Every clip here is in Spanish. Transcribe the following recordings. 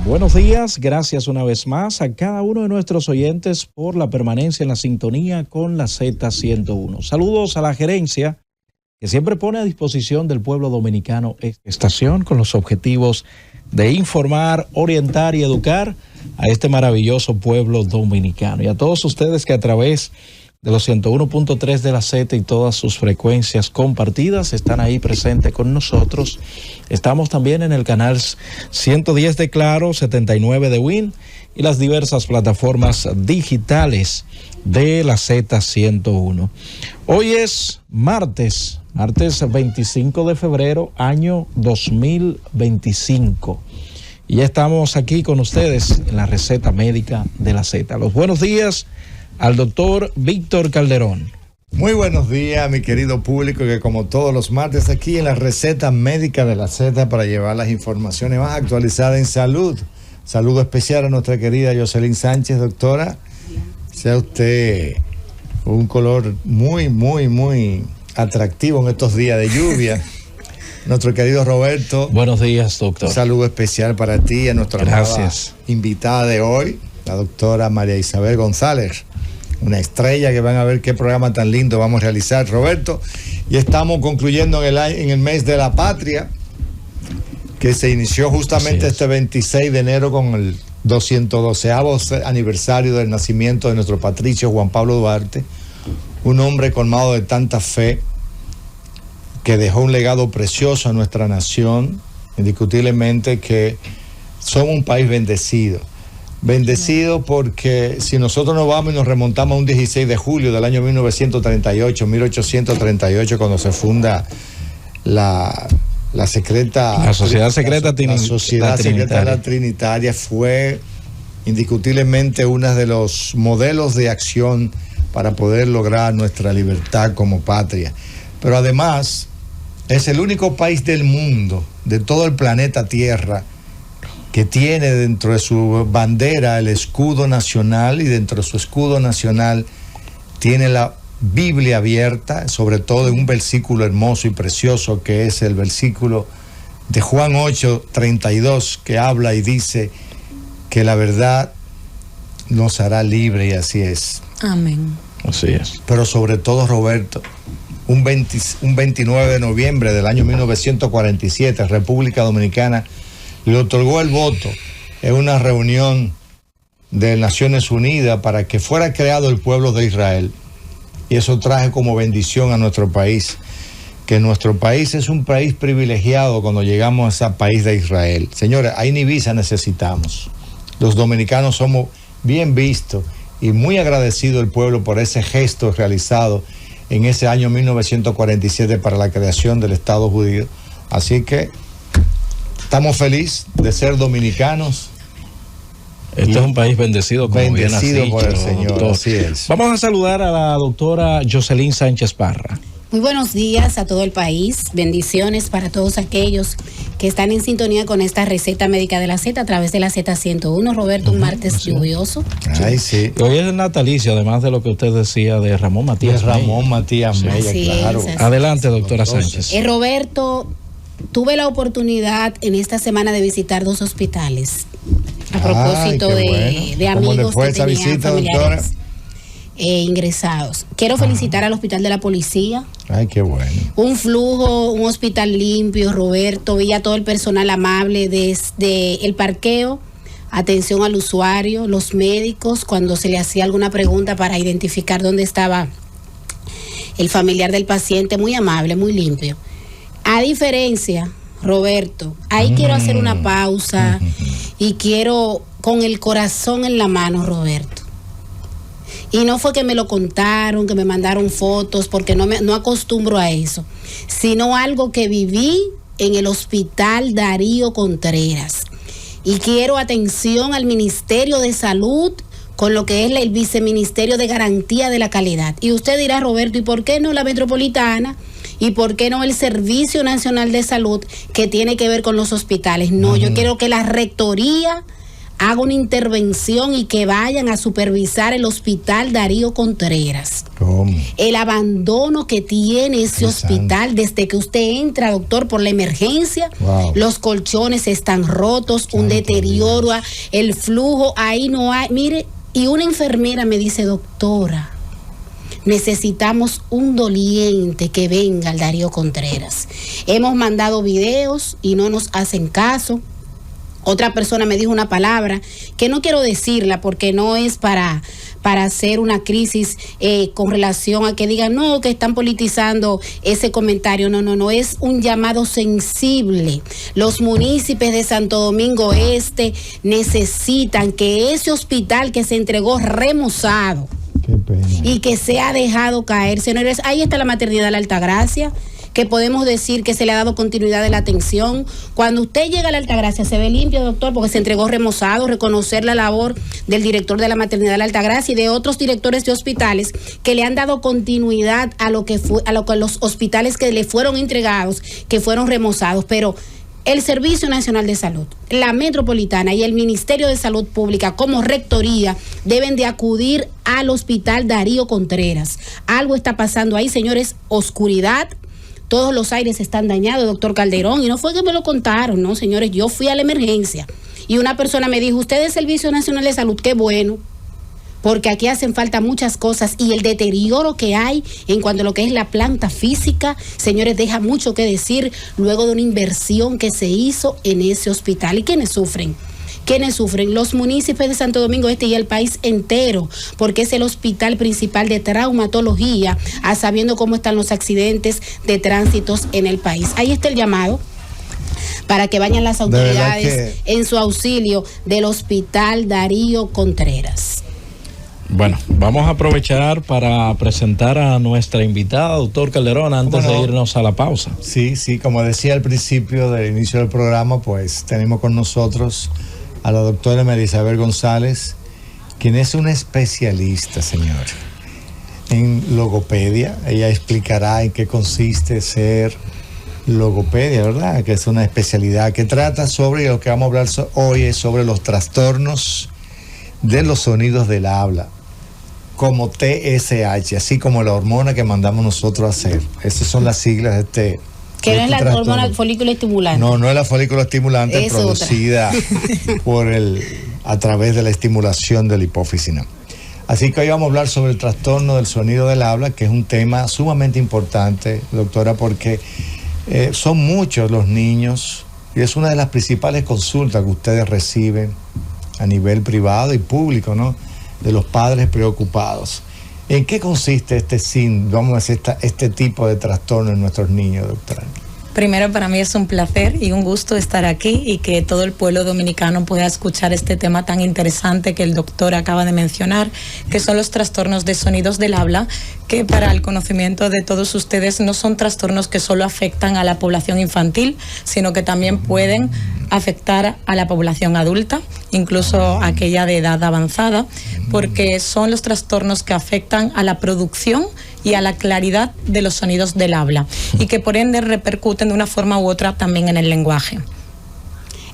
Buenos días, gracias una vez más a cada uno de nuestros oyentes por la permanencia en la sintonía con la Z101. Saludos a la gerencia que siempre pone a disposición del pueblo dominicano esta estación con los objetivos de informar, orientar y educar a este maravilloso pueblo dominicano. Y a todos ustedes que a través de los 101.3 de la Z y todas sus frecuencias compartidas están ahí presentes con nosotros. Estamos también en el canal 110 de Claro, 79 de Win y las diversas plataformas digitales de la Z101. Hoy es martes 25 de febrero, año 2025. Y ya estamos aquí con ustedes en la receta médica de la Z. Los buenos días al doctor Víctor Calderón. Muy buenos días, mi querido público, que como todos los martes aquí en la receta médica de la Z para llevar las informaciones más actualizadas en salud. Saludo especial a nuestra querida Jocelyn Sánchez, doctora. Sea usted un color muy atractivo en estos días de lluvia. Nuestro querido Roberto. Buenos días, doctor. Un saludo especial para ti y a nuestra nueva invitada de hoy, la doctora María Isabel González. Una estrella que van a ver qué programa tan lindo vamos a realizar, Roberto. Y estamos concluyendo en el mes de la patria, que se inició justamente este 26 de enero con el 212º aniversario del nacimiento de nuestro patricio Juan Pablo Duarte, un hombre colmado de tanta fe, que dejó un legado precioso a nuestra nación. Indiscutiblemente que somos un país bendecido. Bendecido porque si nosotros nos vamos y nos remontamos a un 16 de julio del año 1838, cuando se funda la Sociedad Secreta de la Trinitaria, fue indiscutiblemente uno de los modelos de acción para poder lograr nuestra libertad como patria. Pero además es el único país del mundo, de todo el planeta Tierra, que tiene dentro de su bandera el escudo nacional, y dentro de su escudo nacional tiene la Biblia abierta, sobre todo en un versículo hermoso y precioso que es el versículo de Juan 8:32, que habla y dice que la verdad nos hará libre, y así es. Amén. Así es. Pero sobre todo, Roberto, un 29 de noviembre del año 1947, República Dominicana le otorgó el voto en una reunión de Naciones Unidas para que fuera creado el pueblo de Israel. Y eso traje como bendición a nuestro país, que nuestro país es un país privilegiado cuando llegamos a ese país de Israel. Señores, ahí ni visa necesitamos. Los dominicanos somos bien vistos y muy agradecido el pueblo por ese gesto realizado en ese año 1947 para la creación del Estado judío. Así que estamos felices de ser dominicanos. Este es un país bendecido, como bendecido bien por el Señor, doctor. Así es. Vamos a saludar a la doctora Jocelyn Sánchez Parra. Muy buenos días a todo el país. Bendiciones para todos aquellos que están en sintonía con esta receta médica de la Z a través de la Z101. Roberto, un martes lluvioso. Ay, sí. Hoy es el natalicio, además de lo que usted decía de Ramón Matías Mella. Ramón Matías Mella, claro. Adelante, doctora Sánchez. Roberto, tuve la oportunidad en esta semana de visitar 2 hospitales. A propósito de amigos que tenían visita, familiares ingresados. Quiero felicitar al Hospital de la Policía. Ay, qué bueno. Un flujo, un hospital limpio, Roberto. Vi a todo el personal amable desde el parqueo, atención al usuario, los médicos, cuando se le hacía alguna pregunta para identificar dónde estaba el familiar del paciente, muy amable, muy limpio. A diferencia, Roberto, ahí quiero hacer una pausa y quiero con el corazón en la mano, Roberto. Y no fue que me lo contaron, que me mandaron fotos, porque no acostumbro a eso, sino algo que viví en el Hospital Darío Contreras. Y quiero atención al Ministerio de Salud con lo que es el Viceministerio de Garantía de la Calidad. Y usted dirá, Roberto, ¿y por qué no la Metropolitana? ¿Y por qué no el Servicio Nacional de Salud, que tiene que ver con los hospitales? No, yo quiero que la Rectoría haga una intervención y que vayan a supervisar el hospital Darío Contreras. ¿Cómo? El abandono que tiene ese hospital desde que usted entra, doctor, por la emergencia. Wow. Los colchones están rotos, un deterioro, el flujo, ahí no hay. Mire, y una enfermera me dice, doctora, necesitamos un doliente que venga al Darío Contreras. Hemos mandado videos y no nos hacen caso. Otra persona me dijo una palabra que no quiero decirla porque no es para hacer una crisis con relación a que digan, no, que están politizando ese comentario. No, es un llamado sensible. Los municipios de Santo Domingo Este necesitan que ese hospital que se entregó remozado y que se ha dejado caer, señores, ahí está la maternidad de la Altagracia, que podemos decir que se le ha dado continuidad de la atención. Cuando usted llega a la Altagracia se ve limpio, doctor, porque se entregó remozado. Reconocer la labor del director de la maternidad de la Altagracia y de otros directores de hospitales que le han dado continuidad a lo que los hospitales que le fueron entregados, que fueron remozados. Pero el Servicio Nacional de Salud, la Metropolitana y el Ministerio de Salud Pública como rectoría deben de acudir al hospital Darío Contreras. Algo está pasando ahí, señores, oscuridad. Todos los aires están dañados, doctor Calderón, y no fue que me lo contaron, no, señores, yo fui a la emergencia y una persona me dijo, usted es Servicio Nacional de Salud, qué bueno, porque aquí hacen falta muchas cosas y el deterioro que hay en cuanto a lo que es la planta física, señores, deja mucho que decir luego de una inversión que se hizo en ese hospital. ¿Y quiénes sufren? ¿Quiénes sufren? Los municipios de Santo Domingo Este y el país entero, porque es el hospital principal de traumatología, a sabiendo cómo están los accidentes de tránsitos en el país. Ahí está el llamado para que vayan las autoridades en su auxilio del hospital Darío Contreras. Bueno, vamos a aprovechar para presentar a nuestra invitada, doctor Calderón, antes de irnos a la pausa. Sí, como decía al principio del inicio del programa, pues tenemos con nosotros a la doctora María Isabel González, quien es una especialista, señor, en logopedia. Ella explicará en qué consiste ser logopedia, ¿verdad? Que es una especialidad que trata sobre, lo que vamos a hablar hoy es sobre los trastornos de los sonidos del habla, como TSH, así como la hormona que mandamos nosotros a hacer. Esas son las siglas de este. Que no es la hormona folículo estimulante. No es la folículo estimulante producida a través de la estimulación de la hipófisis. Así que hoy vamos a hablar sobre el trastorno del sonido del habla, que es un tema sumamente importante, doctora, porque son muchos los niños y es una de las principales consultas que ustedes reciben a nivel privado y público, ¿no? De los padres preocupados. ¿En qué consiste este tipo de trastorno en nuestros niños, doctora? Primero, para mí es un placer y un gusto estar aquí y que todo el pueblo dominicano pueda escuchar este tema tan interesante que el doctor acaba de mencionar, que son los trastornos de sonidos del habla, que para el conocimiento de todos ustedes no son trastornos que solo afectan a la población infantil, sino que también pueden afectar a la población adulta, incluso aquella de edad avanzada, porque son los trastornos que afectan a la producción y a la claridad de los sonidos del habla y que por ende repercuten de una forma u otra también en el lenguaje.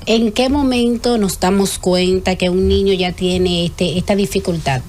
¿En qué momento nos damos cuenta que un niño ya tiene esta dificultad?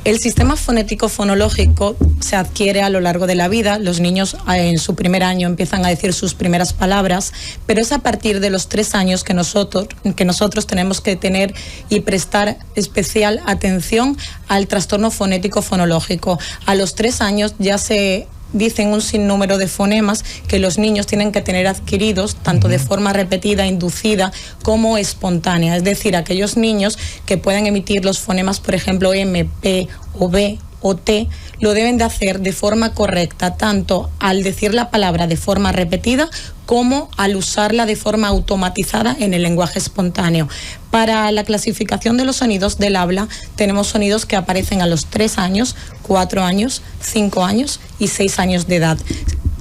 El sistema fonético-fonológico se adquiere a lo largo de la vida. Los niños en su primer año empiezan a decir sus primeras palabras, pero es a partir de los 3 años que nosotros tenemos que tener y prestar especial atención al trastorno fonético-fonológico. A los 3 años ya se dicen un sinnúmero de fonemas que los niños tienen que tener adquiridos tanto de forma repetida, inducida, como espontánea. Es decir, aquellos niños que puedan emitir los fonemas, por ejemplo, M, P o B o T, lo deben de hacer de forma correcta, tanto al decir la palabra de forma repetida como al usarla de forma automatizada en el lenguaje espontáneo. Para la clasificación de los sonidos del habla, tenemos sonidos que aparecen a los 3 años, 4 años, 5 años y 6 años de edad.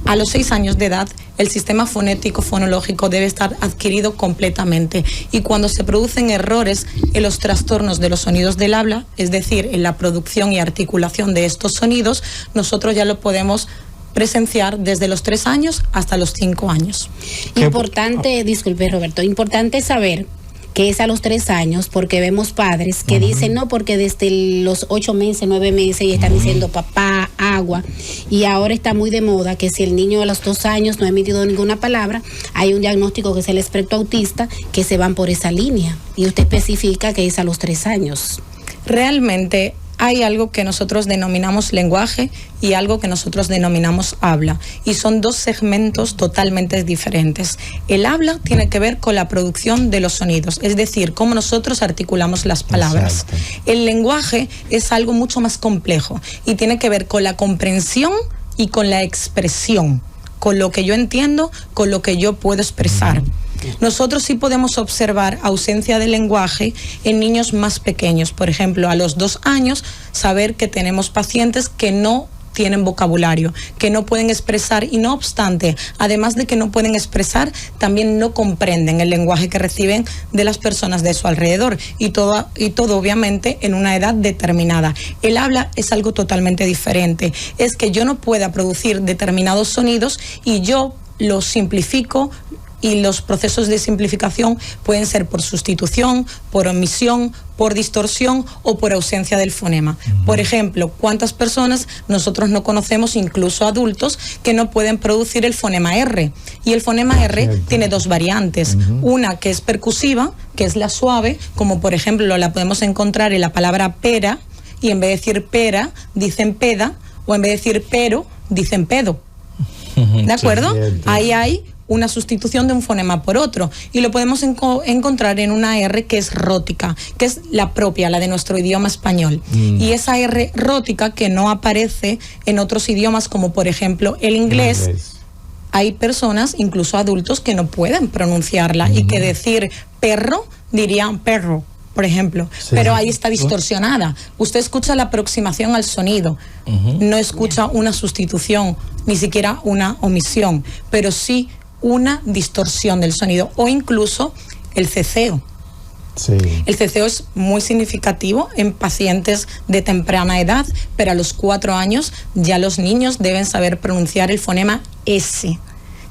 A los 6 años de edad, el sistema fonético-fonológico debe estar adquirido completamente y cuando se producen errores en los trastornos de los sonidos del habla, es decir, en la producción y articulación de estos sonidos, nosotros ya lo podemos presenciar desde los 3 años hasta los 5 años. Importante, disculpe Roberto, importante saber que es a los 3 años, porque vemos padres que dicen, no, porque desde los 8 meses, 9 meses, y están diciendo papá, agua, y ahora está muy de moda que si el niño a los 2 años no ha emitido ninguna palabra, hay un diagnóstico que es el espectro autista, que se van por esa línea, y usted especifica que es a los 3 años. Realmente hay algo que nosotros denominamos lenguaje y algo que nosotros denominamos habla. Y son 2 segmentos totalmente diferentes. El habla tiene que ver con la producción de los sonidos, es decir, cómo nosotros articulamos las palabras. Exacto. El lenguaje es algo mucho más complejo y tiene que ver con la comprensión y con la expresión, con lo que yo entiendo, con lo que yo puedo expresar. Nosotros sí podemos observar ausencia de lenguaje en niños más pequeños. Por ejemplo, a los 2 años, saber que tenemos pacientes que no tienen vocabulario, que no pueden expresar y no obstante, además de que no pueden expresar, también no comprenden el lenguaje que reciben de las personas de su alrededor y todo obviamente en una edad determinada. El habla es algo totalmente diferente. Es que yo no pueda producir determinados sonidos y yo los simplifico, y los procesos de simplificación pueden ser por sustitución, por omisión, por distorsión o por ausencia del fonema. Por ejemplo, ¿cuántas personas nosotros no conocemos, incluso adultos, que no pueden producir el fonema R? Y el fonema R tiene 2 variantes. Una que es percusiva, que es la suave, como por ejemplo la podemos encontrar en la palabra pera, y en vez de decir pera, dicen peda, o en vez de decir pero, dicen pedo. ¿De acuerdo? Ahí hay una sustitución de un fonema por otro, y lo podemos encontrar en una R que es rótica, que es la propia, la de nuestro idioma español. Y esa R rótica que no aparece en otros idiomas, como por ejemplo el inglés. Hay personas, incluso adultos, que no pueden pronunciarla y que decir perro dirían perro, por ejemplo, pero ahí está distorsionada. Usted escucha la aproximación al sonido, no escucha una sustitución, ni siquiera una omisión, pero sí una distorsión del sonido, o incluso el ceceo. El ceceo es muy significativo en pacientes de temprana edad, pero a los 4 años ya los niños deben saber pronunciar el fonema S,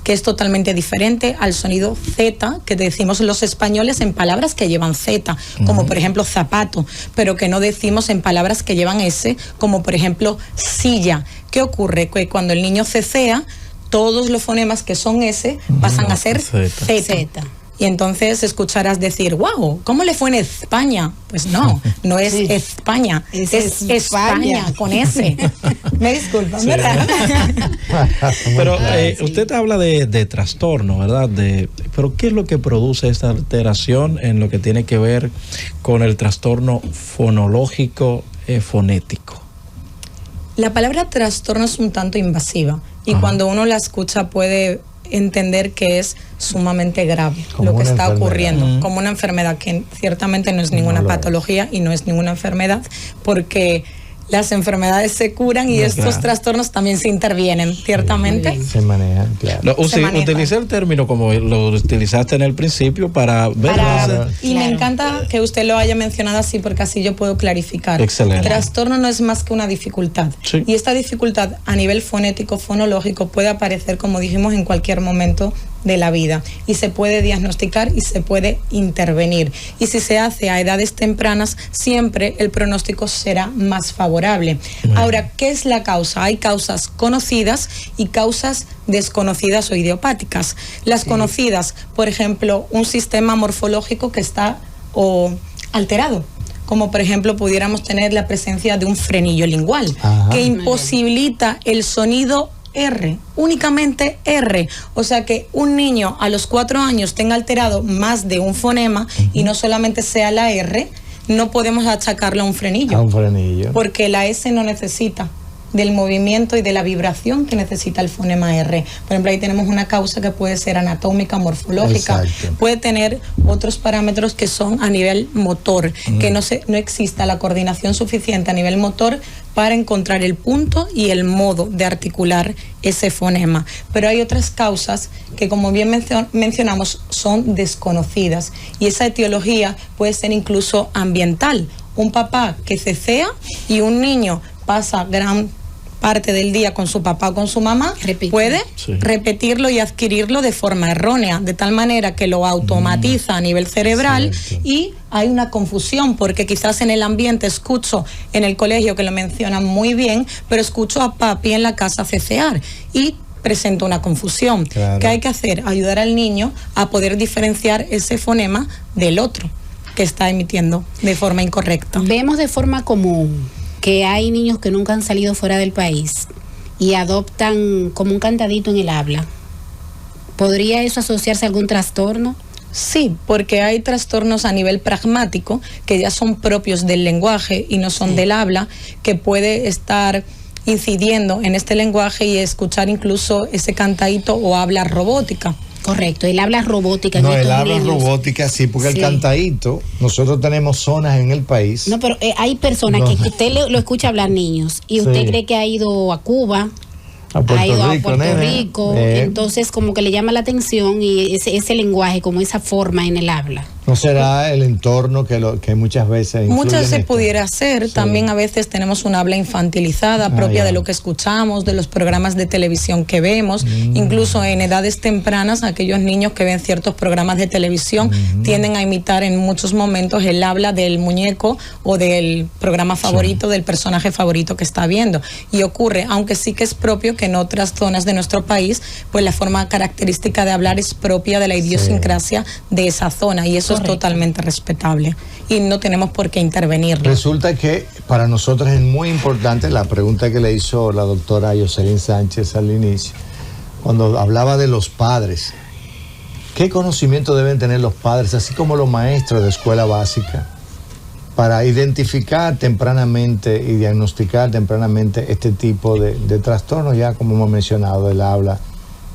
que es totalmente diferente al sonido Z que decimos los españoles en palabras que llevan Z, como por ejemplo zapato, pero que no decimos en palabras que llevan S, como por ejemplo silla. ¿Qué ocurre? Que cuando el niño cecea, todos los fonemas que son S pasan a ser Z. Y entonces escucharás decir, wow, ¿cómo le fue en España? Pues no, no es España, es España con S. Me disculpan, ¿verdad? Pero usted habla de trastorno, ¿verdad? Pero ¿qué es lo que produce esta alteración en lo que tiene que ver con el trastorno fonológico fonético? La palabra trastorno es un tanto invasiva y cuando uno la escucha puede entender que es sumamente grave lo que está ocurriendo, como una enfermedad que ciertamente no es ninguna patología y no es ninguna enfermedad, porque las enfermedades se curan y estos trastornos también se intervienen, ciertamente. Se manejan, claro. Utilicé el término como lo utilizaste en el principio para ver. Y me encanta que usted lo haya mencionado así, porque así yo puedo clarificar. Excelente. El trastorno no es más que una dificultad. Sí. Y esta dificultad a nivel fonético, fonológico, puede aparecer, como dijimos, en cualquier momento de la vida, y se puede diagnosticar y se puede intervenir, y si se hace a edades tempranas siempre el pronóstico será más favorable. Ahora, ¿qué es la causa? Hay causas conocidas y causas desconocidas o idiopáticas. Las conocidas, por ejemplo, un sistema morfológico que está alterado, como por ejemplo pudiéramos tener la presencia de un frenillo lingual que imposibilita el sonido R, únicamente R, o sea que un niño a los 4 años tenga alterado más de un fonema y no solamente sea la R, no podemos achacarlo a un frenillo, porque la S no necesita del movimiento y de la vibración que necesita el fonema R. Por ejemplo, ahí tenemos una causa que puede ser anatómica, morfológica. Exacto. Puede tener otros parámetros que son a nivel motor, que no exista la coordinación suficiente a nivel motor para encontrar el punto y el modo de articular ese fonema. Pero hay otras causas que, como bien mencionamos, son desconocidas, y esa etiología puede ser incluso ambiental. Un papá que cecea y un niño pasa gran parte del día con su papá o con su mamá, puede repetirlo y adquirirlo de forma errónea, de tal manera que lo automatiza a nivel cerebral y hay una confusión, porque quizás en el ambiente escucho en el colegio, que lo mencionan muy bien, pero escucho a papi en la casa cecear y presenta una confusión. ¿Qué hay que hacer? Ayudar al niño a poder diferenciar ese fonema del otro que está emitiendo de forma incorrecta. Vemos de forma común que hay niños que nunca han salido fuera del país y adoptan como un cantadito en el habla. ¿Podría eso asociarse a algún trastorno? Sí, porque hay trastornos a nivel pragmático que ya son propios del lenguaje y no son del habla, que puede estar incidiendo en este lenguaje y escuchar incluso ese cantadito o habla robótica. Correcto, el habla robótica. No, el habla robótica sí, porque el cantadito, nosotros tenemos zonas en el país. No, pero hay personas que usted lo escucha hablar niños y usted cree que ha ido a Cuba, ha ido a Puerto Rico, entonces como que le llama la atención y ese lenguaje, como esa forma en el habla. ¿No será el entorno que muchas veces influye? Muchas veces pudiera ser. También a veces tenemos una habla infantilizada propia de lo que escuchamos, de los programas de televisión que vemos. Incluso en edades tempranas, aquellos niños que ven ciertos programas de televisión tienden a imitar en muchos momentos el habla del muñeco o del programa favorito, del personaje favorito que está viendo. Y ocurre, aunque sí que es propio que en otras zonas de nuestro país, pues la forma característica de hablar es propia de la idiosincrasia de esa zona, y eso es totalmente respetable y no tenemos por qué intervenir. Resulta que para nosotros es muy importante la pregunta que le hizo la doctora Yoselin Sánchez al inicio, cuando hablaba de los padres. ¿Qué conocimiento deben tener los padres, así como los maestros de escuela básica, para identificar tempranamente y diagnosticar tempranamente este tipo de trastornos, ya como hemos mencionado, del habla,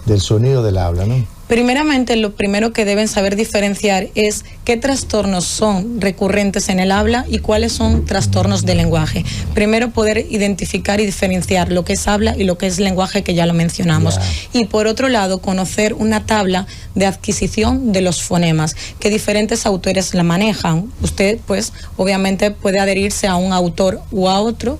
del sonido del habla, ¿no? Primeramente, lo primero que deben saber diferenciar es qué trastornos son recurrentes en el habla y cuáles son trastornos del lenguaje. Primero, poder identificar y diferenciar lo que es habla y lo que es lenguaje, que ya lo mencionamos. Y por otro lado, conocer una tabla de adquisición de los fonemas, que diferentes autores la manejan. Usted, pues, obviamente puede adherirse a un autor u a otro,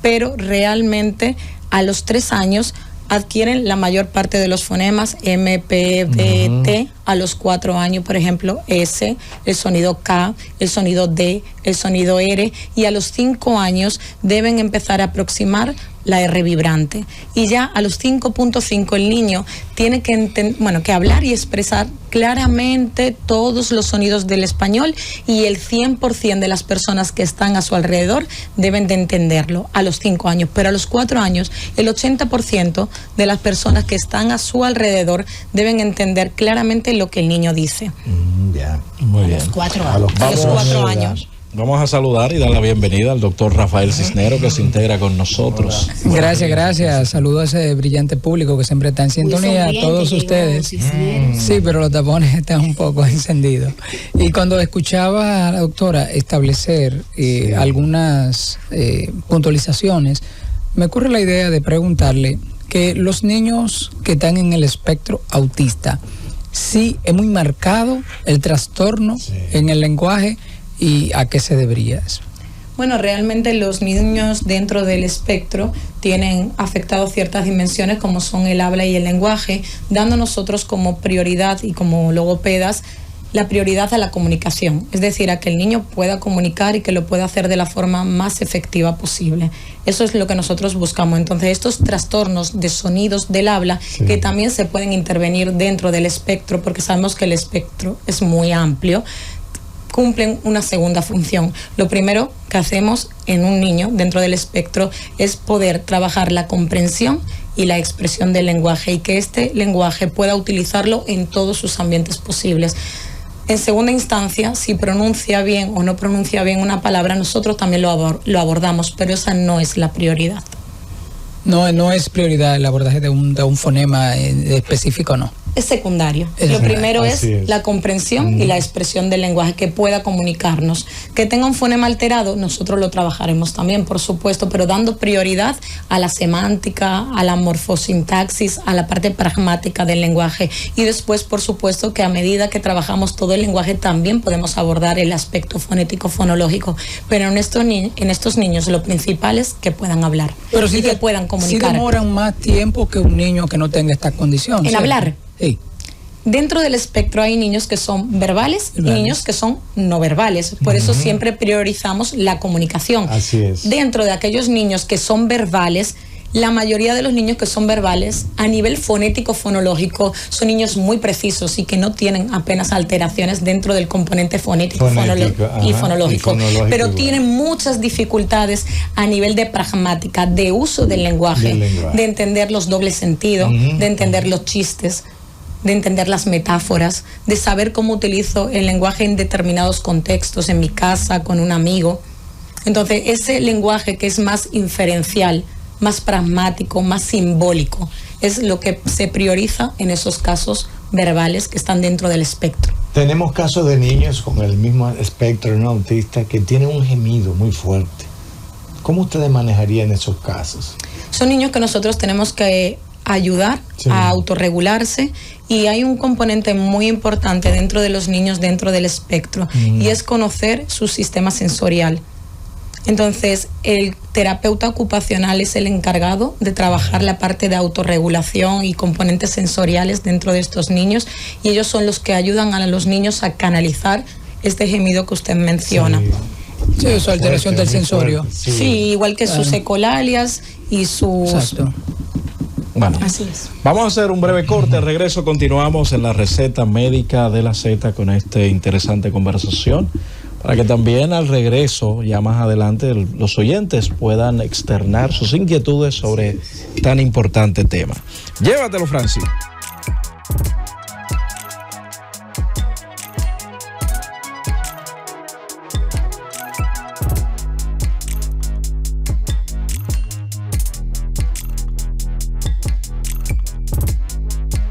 pero realmente a los 3 años adquieren la mayor parte de los fonemas, M, P, D, T. A los 4 años, por ejemplo, S, el sonido K, el sonido D, el sonido R, y a los 5 años deben empezar a aproximar la R vibrante. Y ya a los 5.5 el niño tiene que hablar y expresar claramente todos los sonidos del español, y el 100% de las personas que están a su alrededor deben de entenderlo a los 5 años. Pero a los 4 años, el 80% de las personas que están a su alrededor deben entender claramente lo que el niño dice. Muy bien. A los 4 años. A los 4 años. Vamos a saludar y dar la bienvenida al doctor Rafael Cisnero, que se integra con nosotros. Gracias. Saludo a ese brillante público que siempre está en sintonía, a todos ustedes. Sí, pero los tapones están un poco encendidos. Y cuando escuchaba a la doctora establecer algunas puntualizaciones, me ocurre la idea de preguntarle que los niños que están en el espectro autista, sí es muy marcado el trastorno en el lenguaje. ¿Y a qué se debería eso? Bueno, realmente los niños dentro del espectro tienen afectado ciertas dimensiones, como son el habla y el lenguaje, dando nosotros como prioridad y como logopedas la prioridad a la comunicación, es decir, a que el niño pueda comunicar y que lo pueda hacer de la forma más efectiva posible. Eso es lo que nosotros buscamos. Entonces, estos trastornos de sonidos del habla, que también se pueden intervenir dentro del espectro, porque sabemos que el espectro es muy amplio, cumplen una segunda función. Lo primero que hacemos en un niño dentro del espectro es poder trabajar la comprensión y la expresión del lenguaje, y que este lenguaje pueda utilizarlo en todos sus ambientes posibles. En segunda instancia, si pronuncia bien o no pronuncia bien una palabra, nosotros también lo abordamos, pero esa no es la prioridad. No es prioridad el abordaje de un fonema específico, no. es secundario. Lo primero es la comprensión y la expresión del lenguaje, que pueda comunicarnos. Que tenga un fonema alterado, nosotros lo trabajaremos también, por supuesto, pero dando prioridad a la semántica, a la morfosintaxis, a la parte pragmática del lenguaje. Y después, por supuesto, que a medida que trabajamos todo el lenguaje, también podemos abordar el aspecto fonético-fonológico. Pero en estos niños lo principal es que puedan hablar, pero que puedan comunicar. ¿Sí demoran más tiempo que un niño que no tenga esta condición? ¿En hablar? Sí. Dentro del espectro hay niños que son verbales y niños que son no verbales. Por eso siempre priorizamos la comunicación. Así es. Dentro de aquellos niños que son verbales, la mayoría de los niños que son verbales, a nivel fonético-fonológico, son niños muy precisos y que no tienen apenas alteraciones dentro del componente fonético y fonológico. Pero tienen muchas dificultades a nivel de pragmática, de uso del lenguaje, de entender los dobles sentidos, de entender los chistes, de entender las metáforas, de saber cómo utilizo el lenguaje en determinados contextos, en mi casa, con un amigo. Entonces, ese lenguaje que es más inferencial, más pragmático, más simbólico, es lo que se prioriza en esos casos verbales que están dentro del espectro. Tenemos casos de niños con el mismo espectro no autista que tienen un gemido muy fuerte. ¿Cómo ustedes manejarían esos casos? Son niños que nosotros tenemos que ayudar a autorregularse, y hay un componente muy importante dentro de los niños, dentro del espectro, y es conocer su sistema sensorial. Entonces, el terapeuta ocupacional es el encargado de trabajar la parte de autorregulación y componentes sensoriales dentro de estos niños, y ellos son los que ayudan a los niños a canalizar este gemido que usted menciona. Sí, su alteración del sensorio. Sí, igual que sus ecolalias y sus... Exacto. Bueno, así es. Vamos a hacer un breve corte. Al regreso continuamos en la receta médica de la Z con esta interesante conversación, para que también al regreso, ya más adelante, los oyentes puedan externar sus inquietudes sobre tan importante tema. Llévatelo, Francis.